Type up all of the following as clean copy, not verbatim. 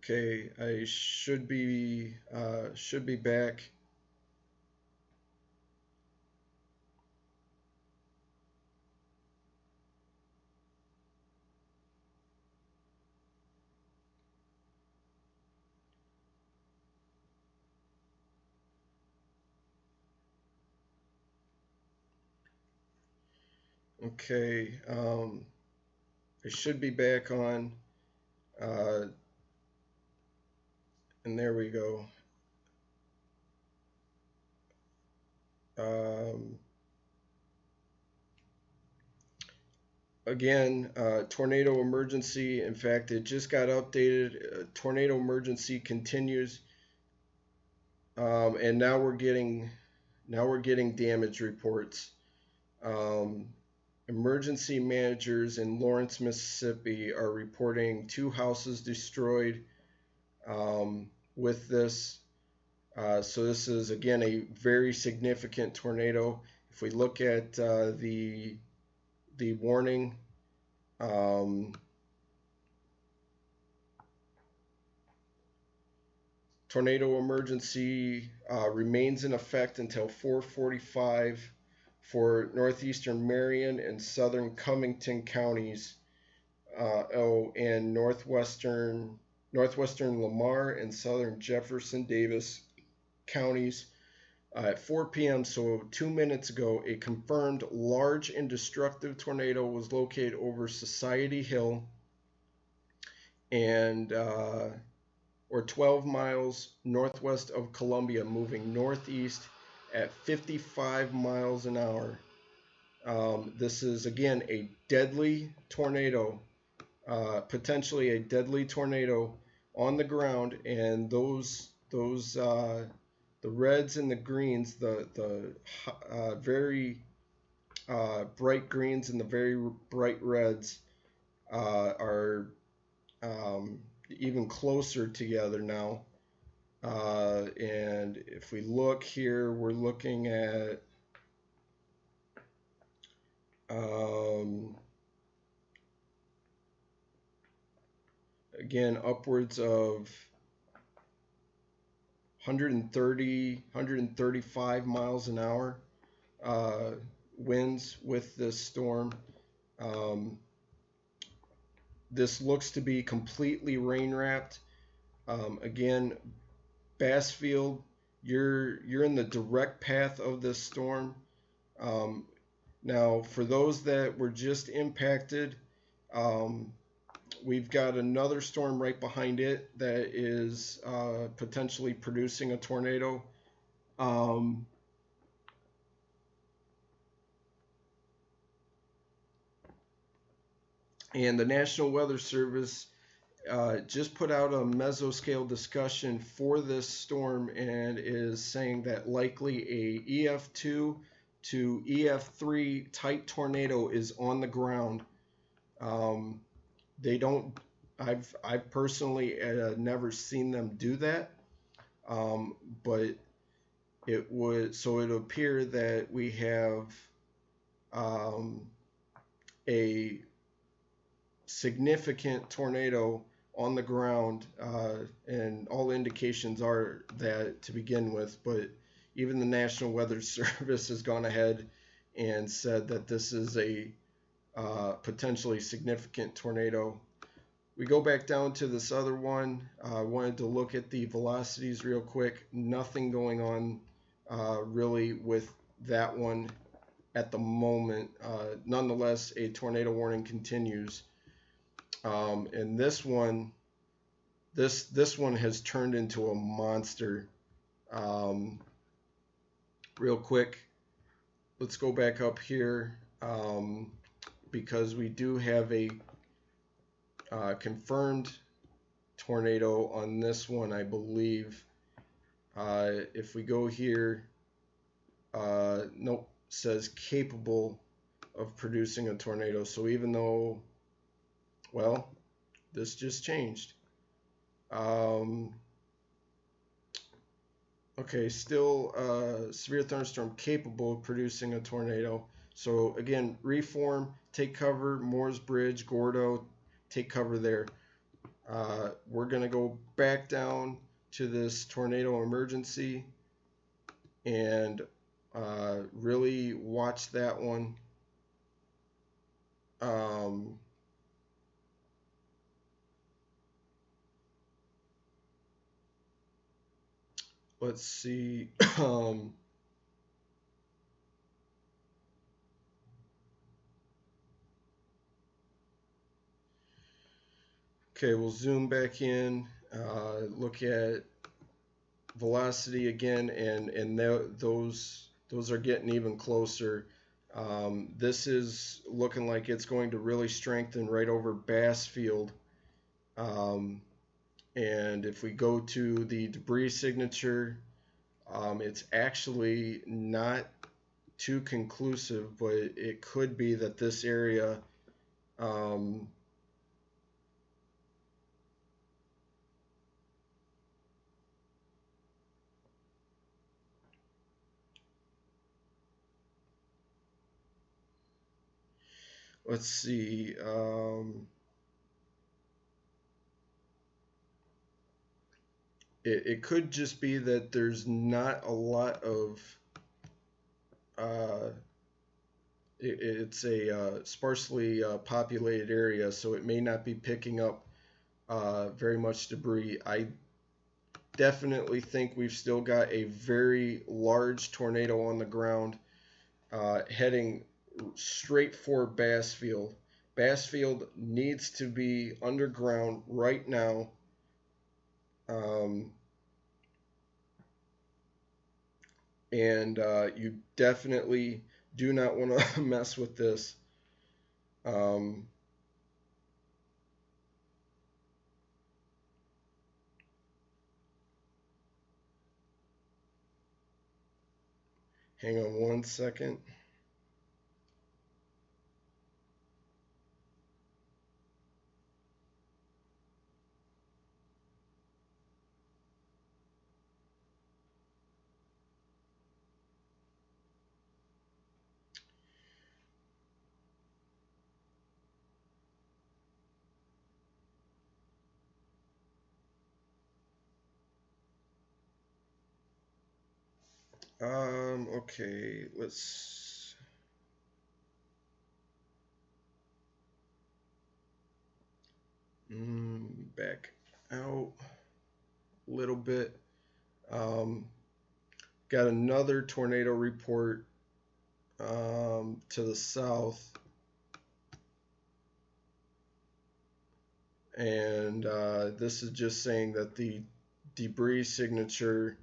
Okay, I should be back. Okay, I should be back on, uh, and there we go. Um, Again, tornado emergency. In fact, it just got updated. Tornado emergency continues, and now we're getting damage reports. Um, Emergency managers in Lawrence, Mississippi are reporting two houses destroyed with this. So this is again a very significant tornado. If we look at the warning, um, tornado emergency remains in effect until 4:45 for northeastern Marion and southern Covington counties. And northwestern Lamar and southern Jefferson Davis counties. At 4 p.m., so 2 minutes ago, a confirmed large and destructive tornado was located over Society Hill and or 12 miles northwest of Columbia, moving northeast at 55 miles an hour. This is again a deadly tornado, potentially a deadly tornado on the ground, and those the reds and the greens, the very bright greens and the very bright reds are even closer together now. And if we look here, we're looking at um, again upwards of 130, 135 miles an hour uh, winds with this storm. Um, this looks to be completely rain wrapped. Again, Bassfield, you're in the direct path of this storm. Um, Now, for those that were just impacted, um, we've got another storm right behind it that is potentially producing a tornado. Um, and the National Weather Service just put out a mesoscale discussion for this storm and is saying that likely a EF2 to EF3 type tornado is on the ground. Um, they don't. I've personally never seen them do that, um, but it would. So it would appear that we have um, a significant tornado on the ground, and all indications are that to begin with. But even the National Weather Service has gone ahead and said that this is a potentially significant tornado. We go back down to this other one. I wanted to look at the velocities real quick. Nothing going on really with that one at the moment. Nonetheless, a tornado warning continues. And this one has turned into a monster. Um, Real quick, let's go back up here because we do have a confirmed tornado on this one, I believe. If we go here, nope, says capable of producing a tornado. So even though, well, this just changed. Um, okay, still severe thunderstorm capable of producing a tornado. So again, reform, take cover, Moores Bridge, Gordo, take cover there. We're going to go back down to this tornado emergency and really watch that one. Let's see. Okay, we'll zoom back in, look at velocity again, and those are getting even closer. This is looking like it's going to really strengthen right over Bassfield. Um, and if we go to the debris signature, it's actually not too conclusive, but it could be that this area um, let's see. It could just be that there's not a lot of. Uh, it's a sparsely populated area, so it may not be picking up very much debris. I definitely think we've still got a very large tornado on the ground heading straight for Bassfield. Bassfield needs to be underground right now. Um, and you definitely do not want to mess with this. Um, hang on one second. Okay, let's back out a little bit. Um, got another tornado report to the south, and this is just saying that the debris signature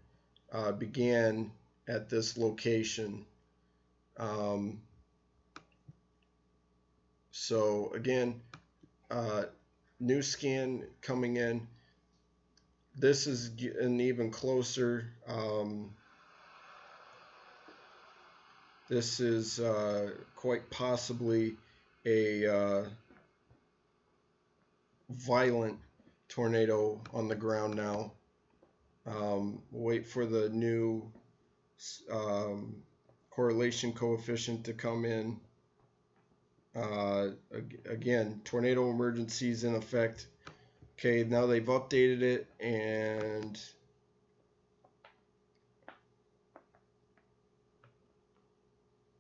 began at this location. So again, new scan coming in. This is getting even closer. This is quite possibly a violent tornado on the ground now. Wait for the new correlation coefficient to come in. Again, tornado emergencies in effect. Okay, now they've updated it, and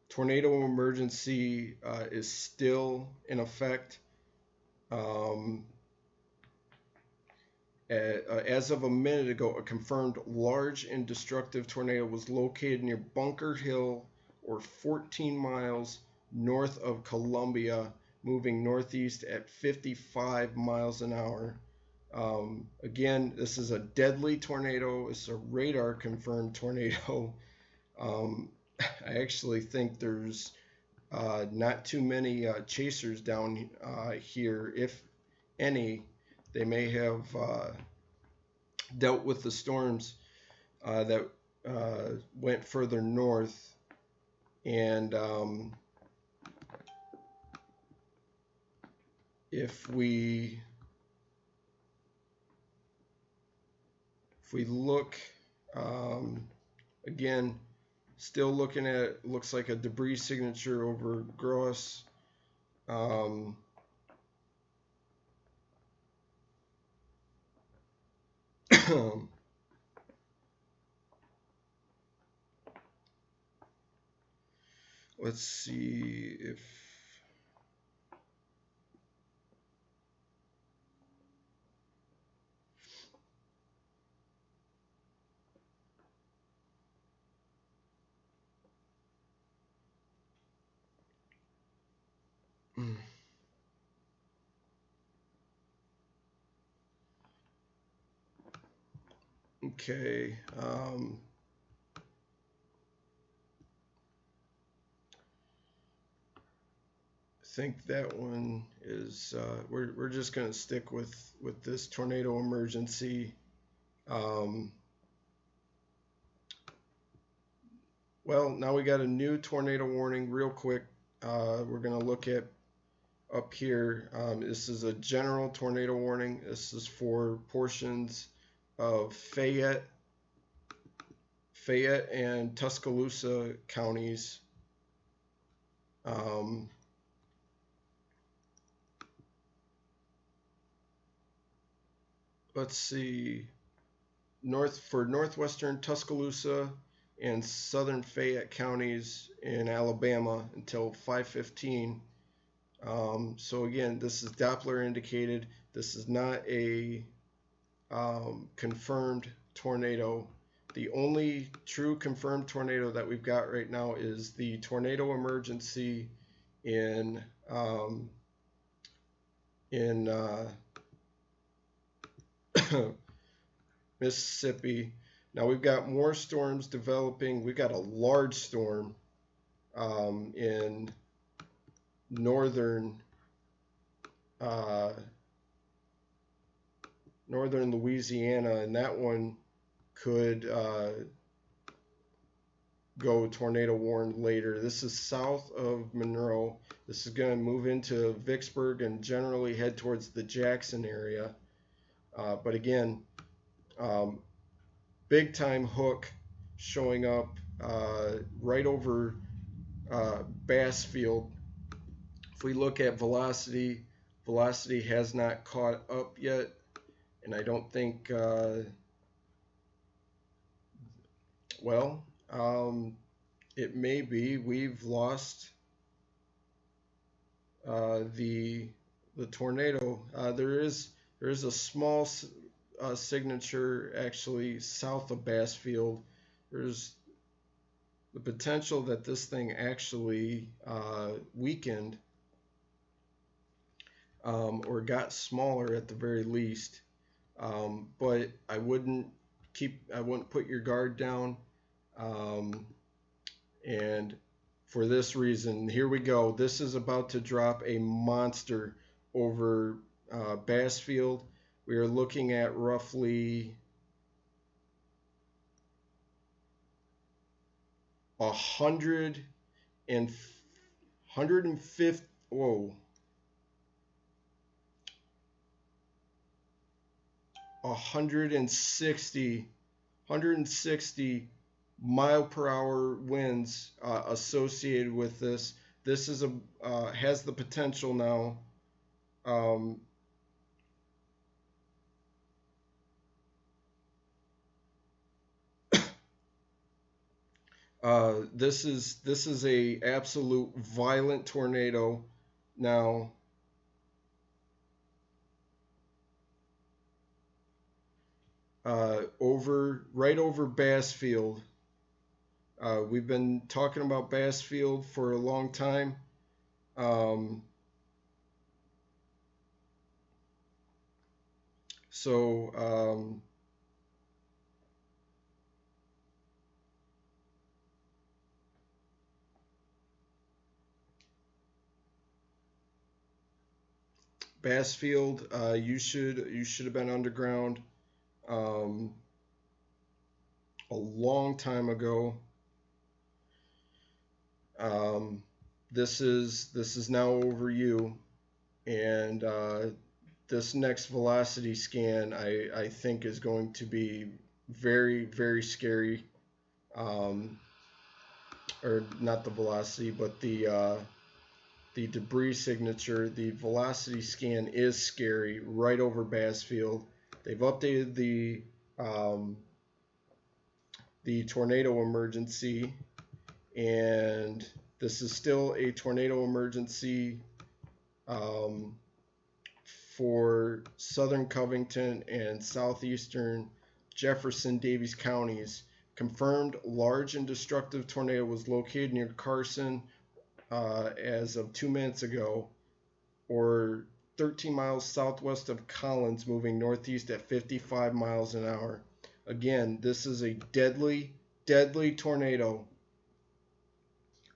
tornado emergency is still in effect. As of a minute ago, a confirmed large and destructive tornado was located near Bunker Hill, or 14 miles north of Columbia, moving northeast at 55 miles an hour. Again, this is a deadly tornado. It's a radar confirmed tornado. I actually think there's not too many chasers down here, if any. They may have dealt with the storms that went further north, and if we look again, still looking at, looks like a debris signature over Gross. Let's see if okay. I think that one is we're just gonna stick with this tornado emergency. Um, well, now we got a new tornado warning. Real quick, we're gonna look at up here. This is a general tornado warning. This is for portions of Fayette and Tuscaloosa counties. Let's see, northwestern Tuscaloosa and southern Fayette counties in Alabama until 5:15. So again, this is Doppler indicated. This is not a confirmed tornado. The only true confirmed tornado that we've got right now is the tornado emergency in Mississippi. Now we've got more storms developing. We've got a large storm in northern Louisiana, and that one could go tornado warned later. This is south of Monroe. This is going to move into Vicksburg and generally head towards the Jackson area. But again, big time hook showing up right over Bassfield. If we look at velocity has not caught up yet, and I don't think it may be we've lost the tornado. There is a small signature actually south of Bassfield. There's the potential that this thing actually weakened or got smaller at the very least. But I wouldn't put your guard down. And for this reason, here we go. This is about to drop a monster over Bassfield. We are looking at roughly 150. Whoa. 160 mile per hour winds associated with this. This is has the potential now. This is a absolute violent tornado now. Right over Bassfield. We've been talking about Bassfield for a long time. Bassfield, you should have been underground a long time ago. This is now over you, and this next velocity scan I think is going to be very, very scary. Or not the velocity, but the debris signature. The velocity scan is scary right over Bassfield. They've updated the um, the tornado emergency, and this is still a tornado emergency um, for southern Covington and southeastern Jefferson Daviess counties. Confirmed large and destructive tornado was located near Carson as of 2 minutes ago, or 13 miles southwest of Collins, moving northeast at 55 miles an hour. Again, this is a deadly, deadly tornado.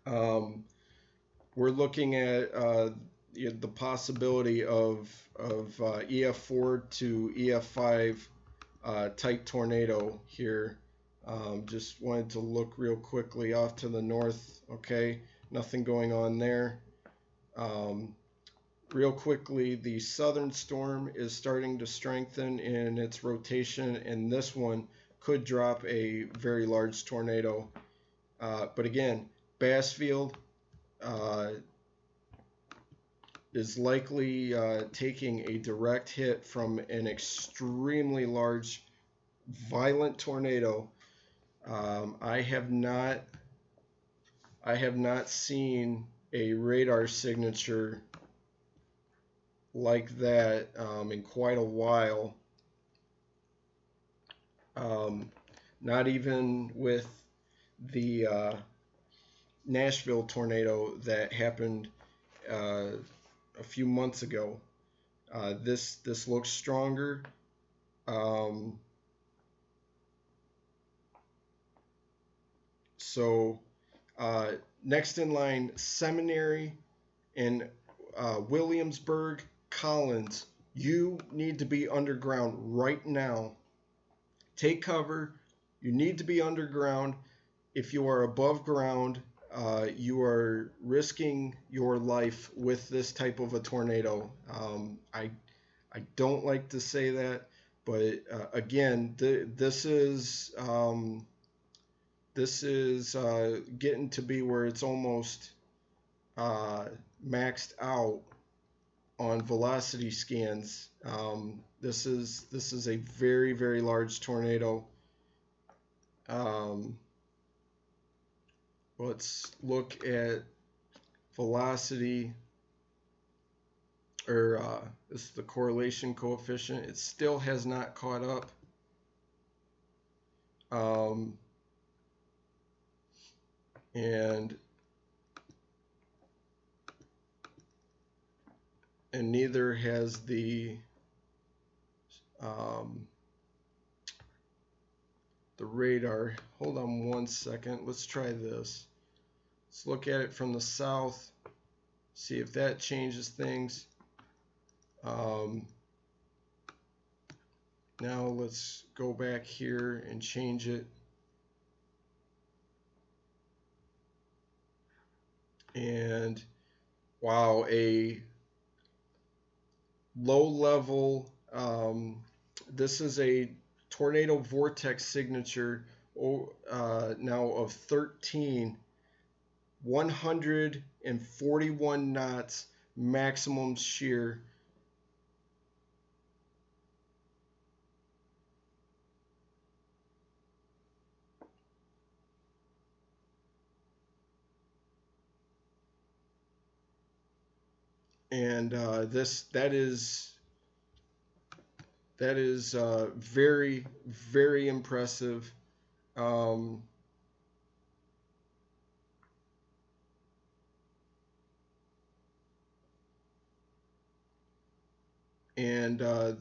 We're looking at the possibility of EF4 to EF5 type tornado here. Just wanted to look real quickly off to the north. Okay, nothing going on there. Real quickly, the southern storm is starting to strengthen in its rotation, and this one could drop a very large tornado. But again, Bassfield is likely taking a direct hit from an extremely large, violent tornado. I have not seen a radar signature like that in quite a while. Not even with the Nashville tornado that happened a few months ago. This looks stronger. So next in line, Seminary and Williamsburg, Collins. You need to be underground right now. Take cover. You need to be underground. If you are above ground, you are risking your life with this type of a tornado. I don't like to say that, but again, this is getting to be where it's almost maxed out on velocity scans. This is a very, very large tornado. Let's look at velocity, or this is the correlation coefficient. It still has not caught up. And neither has the radar. Hold on one second. Let's try this. Let's look at it from the south, see if that changes things. Now let's go back here and change it. And wow, a low level, this is a tornado vortex signature now of 13, 141 knots maximum shear. And that is very, very impressive. And I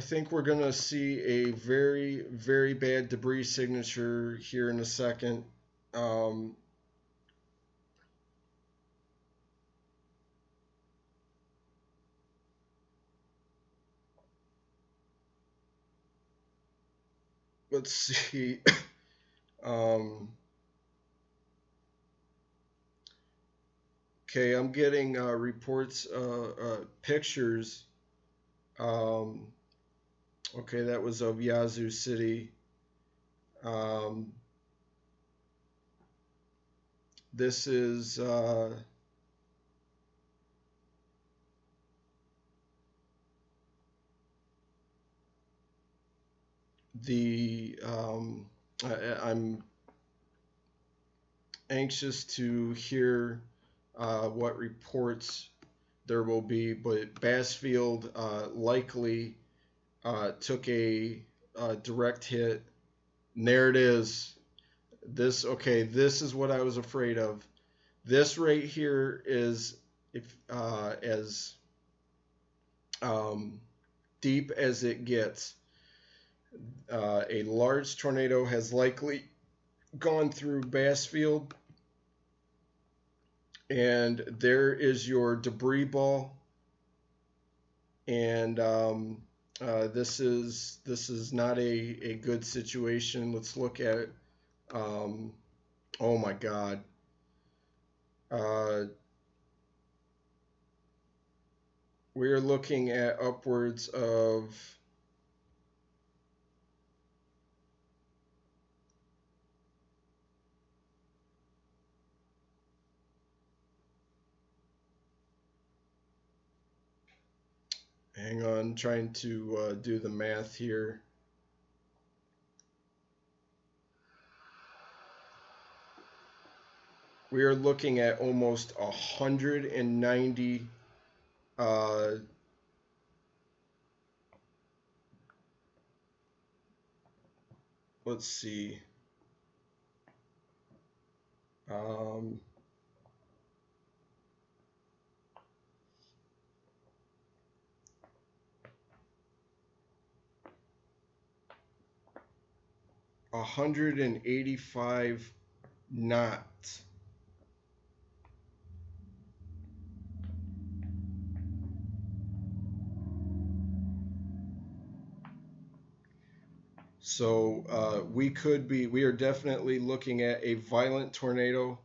think we're going to see a very, very bad debris signature here in a second. Let's see. Okay, I'm getting reports, pictures. Okay, that was of Yazoo City. This is I'm anxious to hear what reports there will be, but Bassfield likely took a direct hit. And there it is. This is what I was afraid of. This right here is if as um, deep as it gets. A large tornado has likely gone through Bassfield, and there is your debris ball. And this is not a good situation. Let's look at. Um, oh my God. Uh, we're looking at upwards of. Hang on, trying to do the math here. We are looking at almost 190. Uh, let's see. Um, 185 knots. So we are definitely looking at a violent tornado.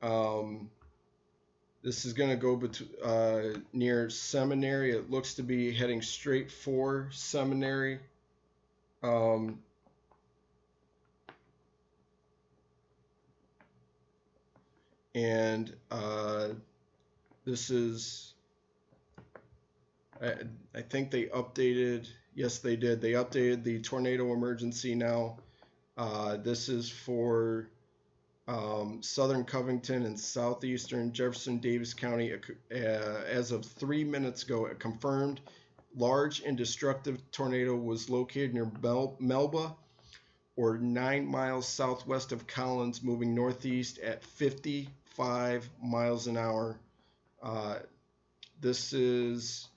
Um, this is going to go near Seminary. It looks to be heading straight for Seminary. Um, and this is, I, I think they updated, yes, they did. They updated the tornado emergency now. This is for southern Covington and southeastern Jefferson Davis County. As of 3 minutes ago, a confirmed large and destructive tornado was located near Melba, or 9 miles southwest of Collins, moving northeast at 55 miles an hour. This is,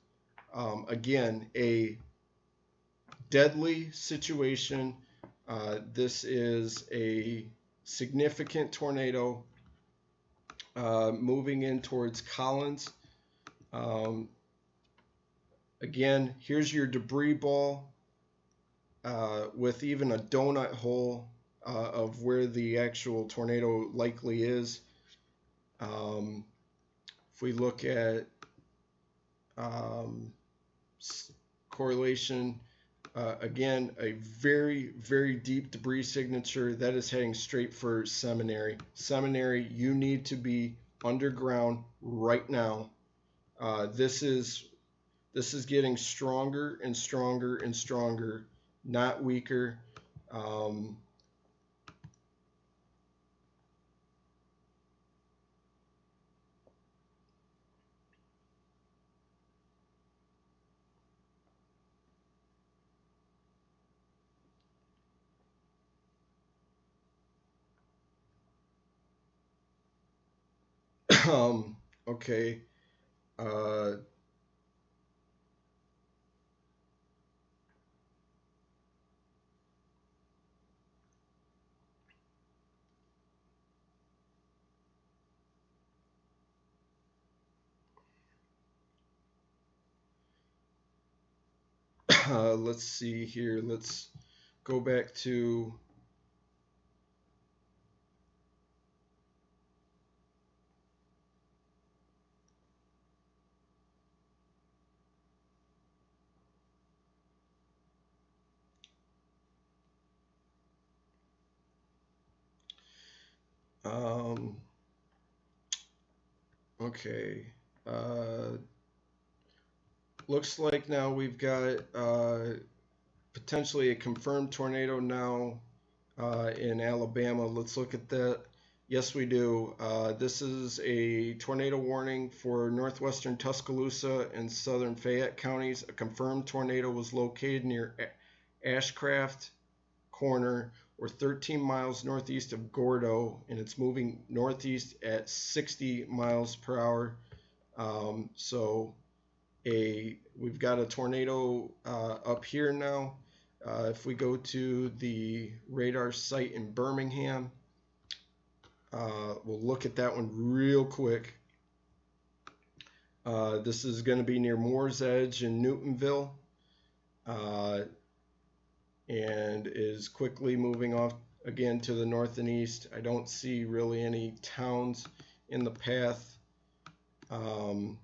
again, a deadly situation. This is a significant tornado moving in towards Collins. Again, here's your debris ball with even a donut hole of where the actual tornado likely is. If we look at correlation, again, a very, very deep debris signature that is heading straight for Seminary. Seminary, you need to be underground right now. This is getting stronger and stronger and stronger, not weaker. Okay. Uh, let's see here. Let's go back to um, okay. Looks like now we've got potentially a confirmed tornado now in Alabama. Let's look at that. Yes, we do. This is a tornado warning for northwestern Tuscaloosa and southern Fayette counties. A confirmed tornado was located near Ashcraft Corner, or 13 miles northeast of Gordo, and it's moving northeast at 60 miles per hour. So we've got a tornado up here now. If we go to the radar site in Birmingham, we'll look at that one real quick. This is going to be near Moore's Edge in Newtonville, and is quickly moving off again to the north and east. I don't see really any towns in the path, and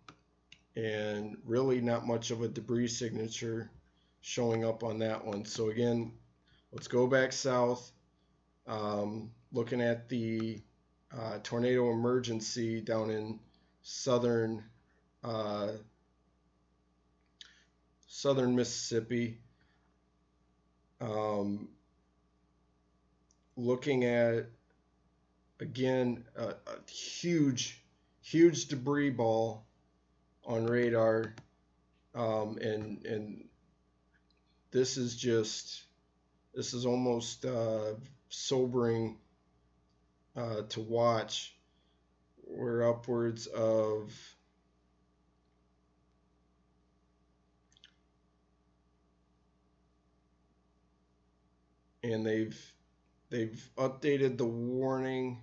really not much of a debris signature showing up on that one. So again, let's go back south, looking at the tornado emergency down in southern Mississippi. Looking at, again, a huge debris ball on radar, and this is almost sobering to watch. We're upwards of and they've updated the warning,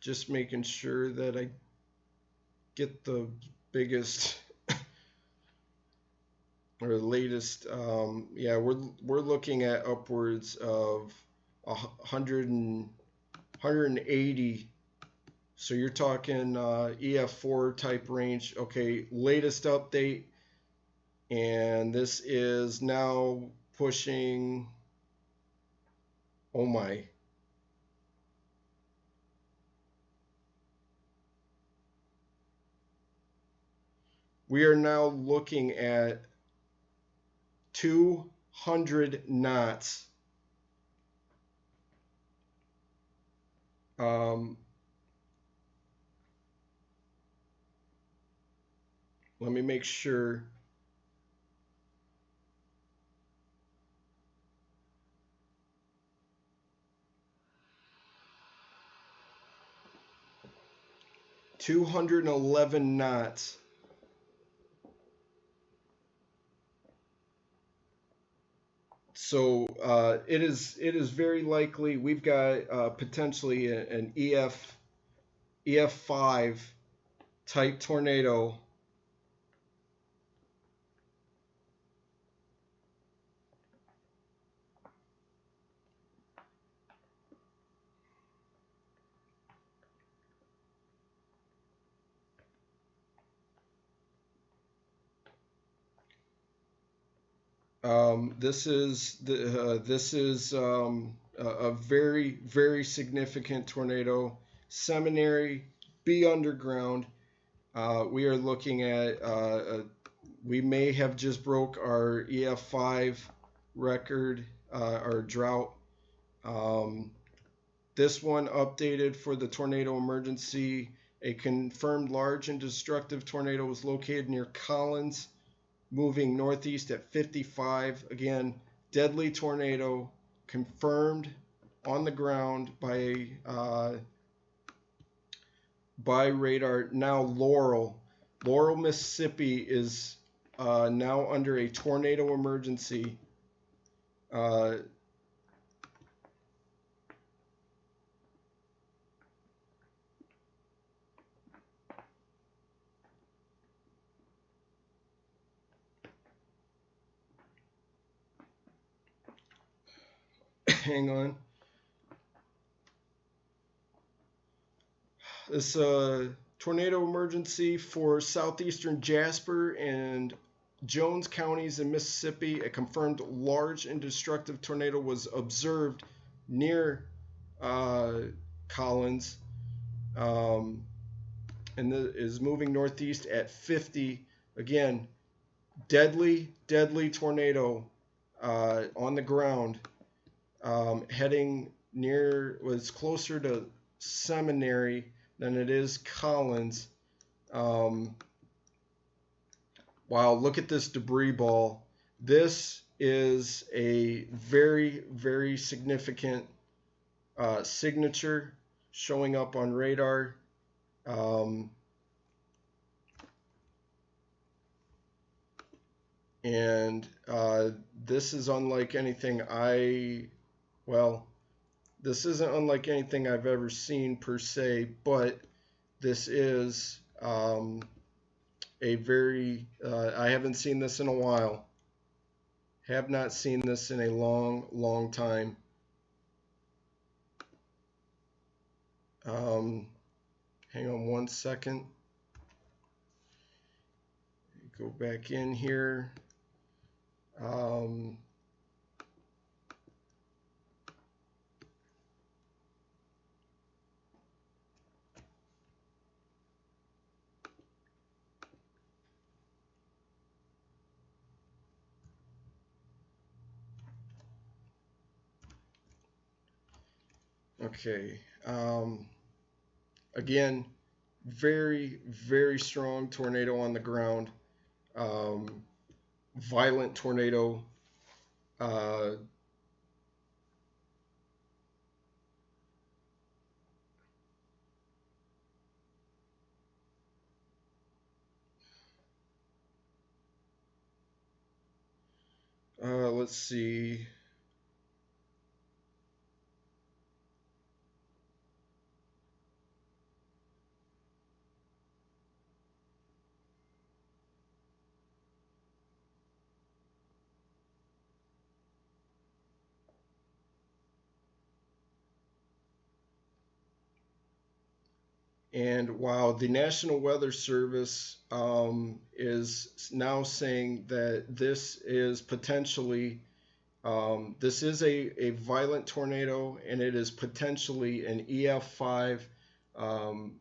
just making sure that I get the biggest or the latest. Yeah, we're looking at upwards of 180. So you're talking EF4 type range. Okay, latest update, and this is now pushing. Oh my. We are now looking at 200 knots. Let me make sure. $211 knots. So it is very likely we've got potentially an EF5 type tornado. This is a very significant tornado. Seminary, be underground. We are looking at we may have just broke our EF5 record, our drought. This one updated for the tornado emergency. A confirmed large and destructive tornado was located near Collins, moving northeast at 55. Again, deadly tornado confirmed on the ground by radar. Now Laurel, Mississippi is now under a tornado emergency. Hang on. This tornado emergency for southeastern Jasper and Jones counties in Mississippi. A confirmed large and destructive tornado was observed near Collins, and is moving northeast at 50. Again, deadly tornado on the ground, heading was closer to Seminary than it is Collins. Wow, look at this debris ball. This is a very, very significant signature showing up on radar. And this is unlike anything this isn't unlike anything I've ever seen per se, but this is a very, I haven't seen this in a while. Have not seen this in a long, long time. Hang on one second. Go back in here. Okay. Again, very, very strong tornado on the ground. Violent tornado. 'Wow, the National Weather Service is now saying that this is potentially this is a violent tornado, and it is potentially an EF5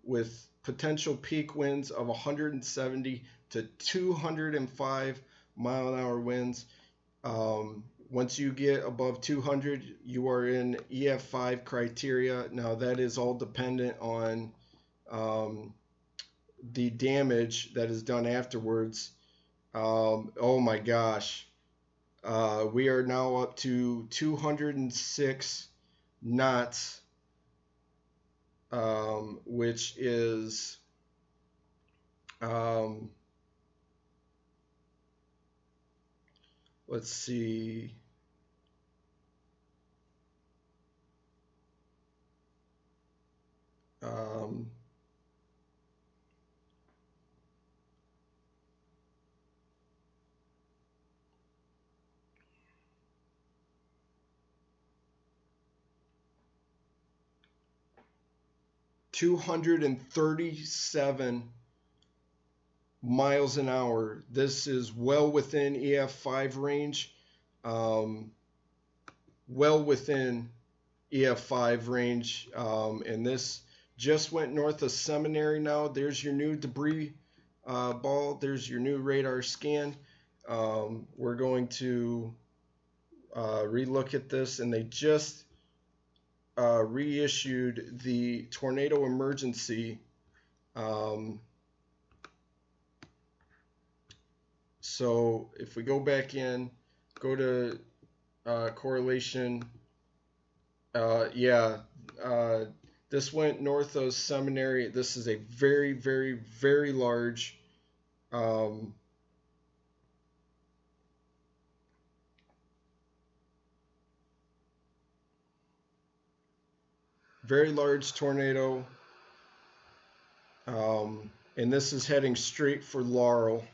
with potential peak winds of 170 to 205 mile an hour winds. Once you get above 200, you are in EF5 criteria. Now, that is all dependent on the damage that is done afterwards. Oh my gosh. We are now up to 206 knots, which is let's see. 237 miles an hour. This is well within EF5 range. Well within EF5 range. And this just went north of Seminary now. There's your new debris ball. There's your new radar scan. We're going to relook at this, and they just reissued the tornado emergency. So if we go back in, go to correlation, this went north of Seminary. This is a very, very, very large very large tornado, and this is heading straight for Laurel.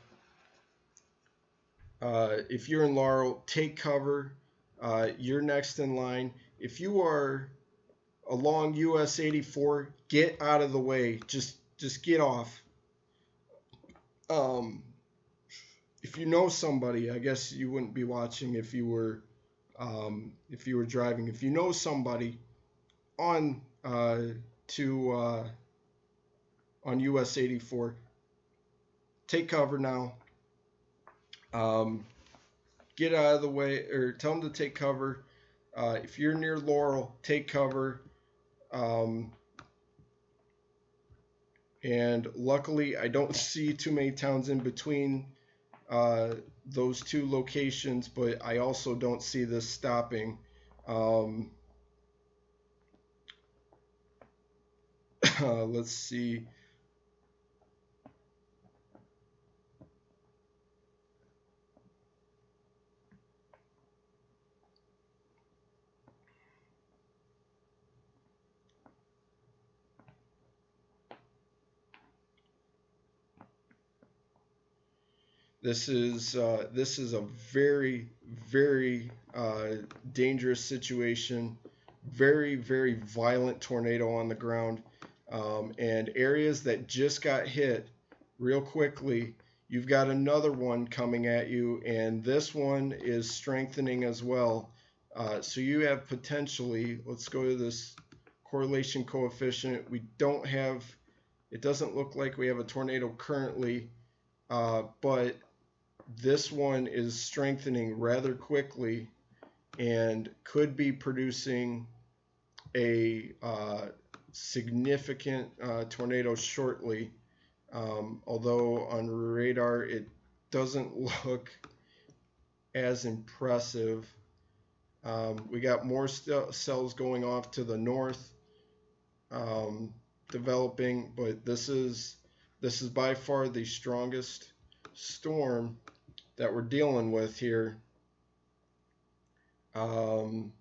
If you're in Laurel, take cover. You're next in line. If you are along US 84, get out of the way. Just get off. If you know somebody, I guess you wouldn't be watching if you were driving. If you know somebody on on US 84, take cover now. get out of the way, or tell them to take cover. If you're near Laurel, take cover. Um, and luckily, I don't see too many towns in between uh, those two locations, but I also don't see this stopping. Um, let's see. This is a very very dangerous situation. Very very violent tornado on the ground, and areas that just got hit real quickly. You've got another one coming at you, and this one is strengthening as well. So you have potentially. Let's go to this correlation coefficient. We don't have. It doesn't look like we have a tornado currently, but this one is strengthening rather quickly and could be producing a significant tornado shortly. Although on radar it doesn't look as impressive. We got more cells going off to the north, developing, but this is by far the strongest storm that we're dealing with here. And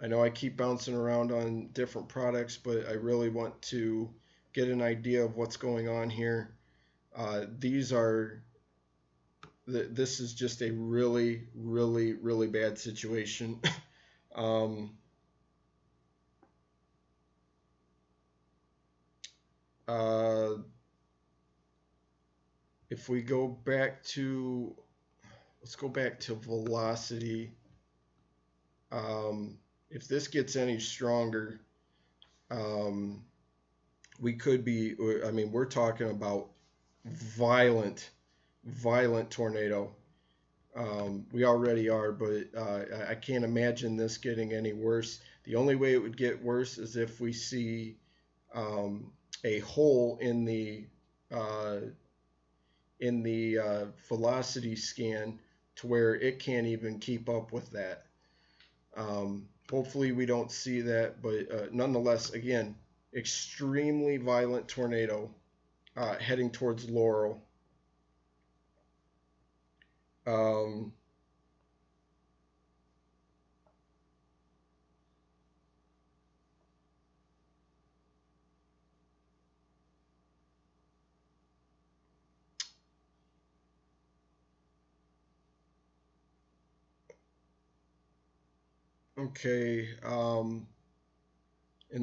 I know I keep bouncing around on different products, but I really want to get an idea of what's going on here. This is just a really, really, really bad situation. um, if we go back to, let's go back to velocity. If this gets any stronger, we could be, I mean, we're talking about violent tornado. We already are, but I can't imagine this getting any worse. The only way it would get worse is if we see a hole in the velocity scan to where it can't even keep up with that. Hopefully we don't see that, but nonetheless, again, extremely violent tornado heading towards Laurel. Okay, and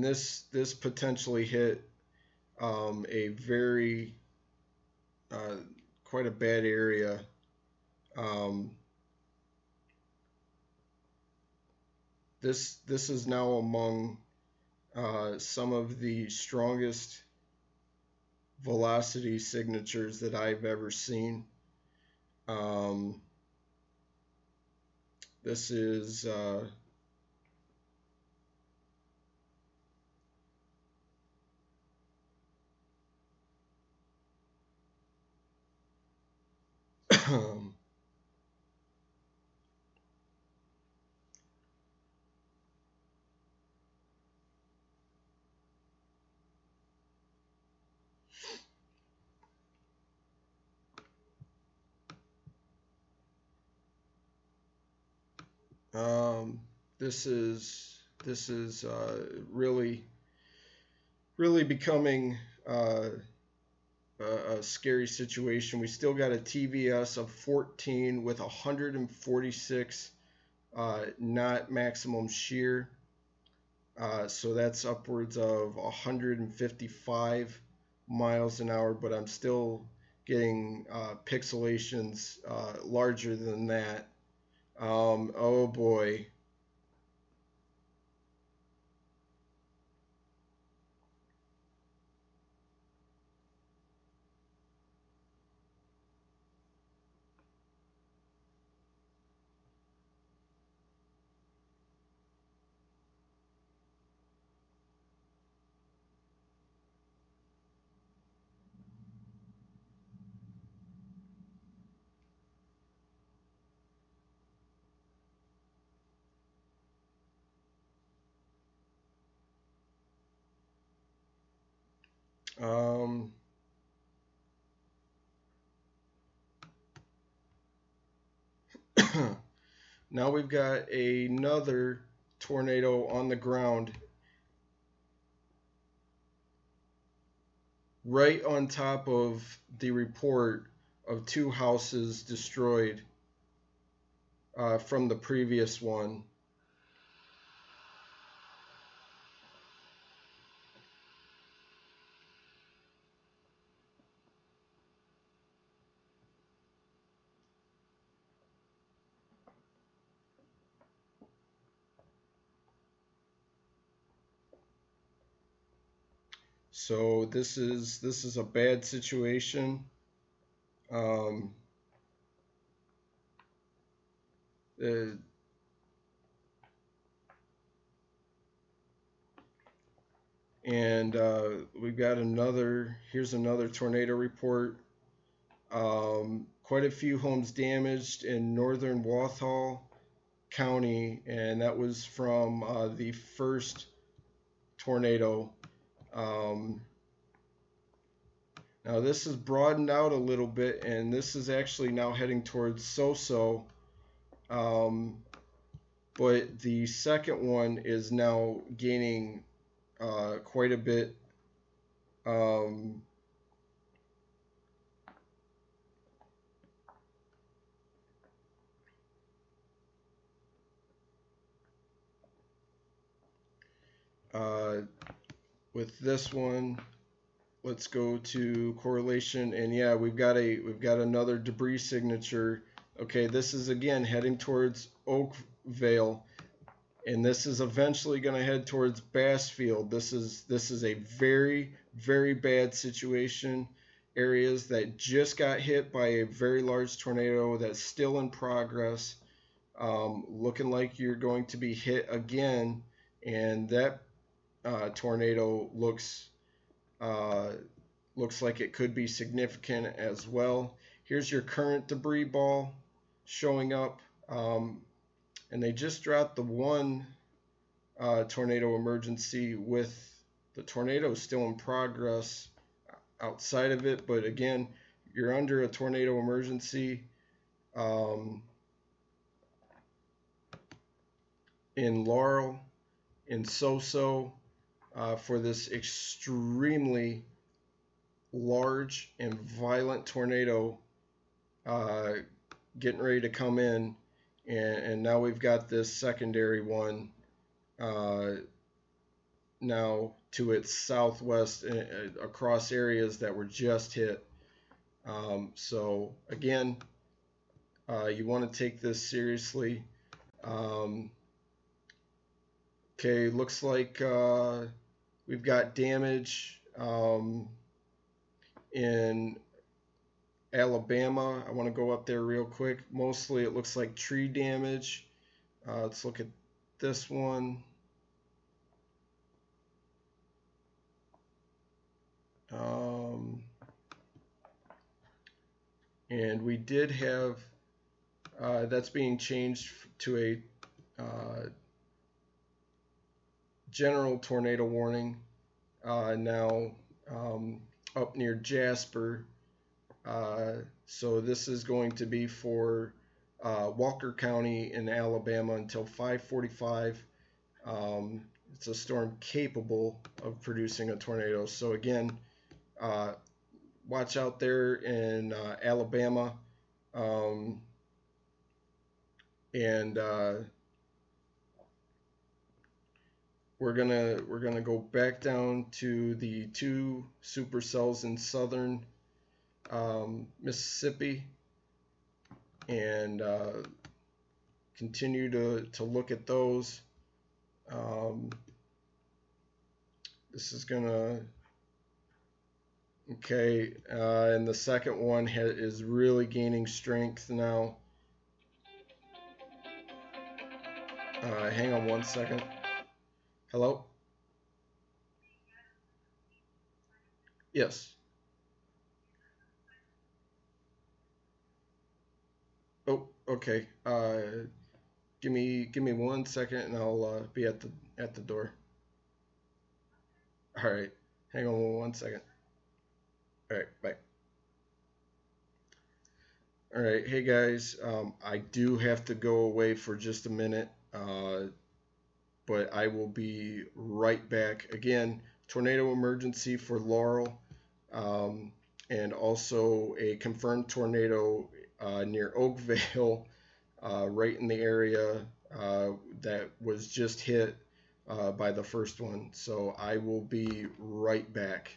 this potentially hit a very quite a bad area. This is now among some of the strongest velocity signatures that I've ever seen. This is this is really becoming a scary situation. We still got a TVS of 14 with 146 knot maximum shear. So that's upwards of 155 miles an hour, but I'm still getting pixelations larger than that. Oh boy. Um, now we've got another tornado on the ground right on top of the report of 2 houses destroyed from the previous one. So this is a bad situation. Um, uh, and we've got another. Here's another tornado report. Quite a few homes damaged in northern Walthall County, and that was from the first tornado. Um, Now this is broadened out a little bit, and this is actually now heading towards Soso. Um, but the second one is now gaining quite a bit. Um, uh, with this one, let's go to correlation, and yeah, we've got another debris signature. Okay, this is again heading towards Oakvale, and this is eventually going to head towards Bassfield. This is a very very bad situation. Areas that just got hit by a very large tornado that's still in progress, looking like you're going to be hit again, and that tornado uh, looks like it could be significant as well. Here's your current debris ball showing up, and they just dropped the one tornado emergency with the tornado still in progress outside of it. But again, you're under a tornado emergency um, in Laurel, in Soso, for this extremely large and violent tornado uh, getting ready to come in. And now we've got this secondary one uh, now to its southwest across areas that were just hit. So again, you want to take this seriously. Um, okay, looks like we've got damage in Alabama. I want to go up there real quick. Mostly it looks like tree damage. Let's look at this one. And we did have that's being changed to a general tornado warning now up near Jasper. So this is going to be for Walker County in Alabama until 5:45. It's a storm capable of producing a tornado. So again, watch out there in Alabama, and we're gonna go back down to the 2 supercells in southern Mississippi, and continue to look at those. This is gonna okay, and the second one is really gaining strength now. Hang on one second. Hello? Yes. Oh, okay. Give me 1 second, and I'll be at the door. All right. Hang on 1 second. All right, bye. All right, hey guys, I do have to go away for just a minute, but I will be right back. Again, tornado emergency for Laurel, um, and also a confirmed tornado near Oakville, right in the area that was just hit by the first one. So I will be right back.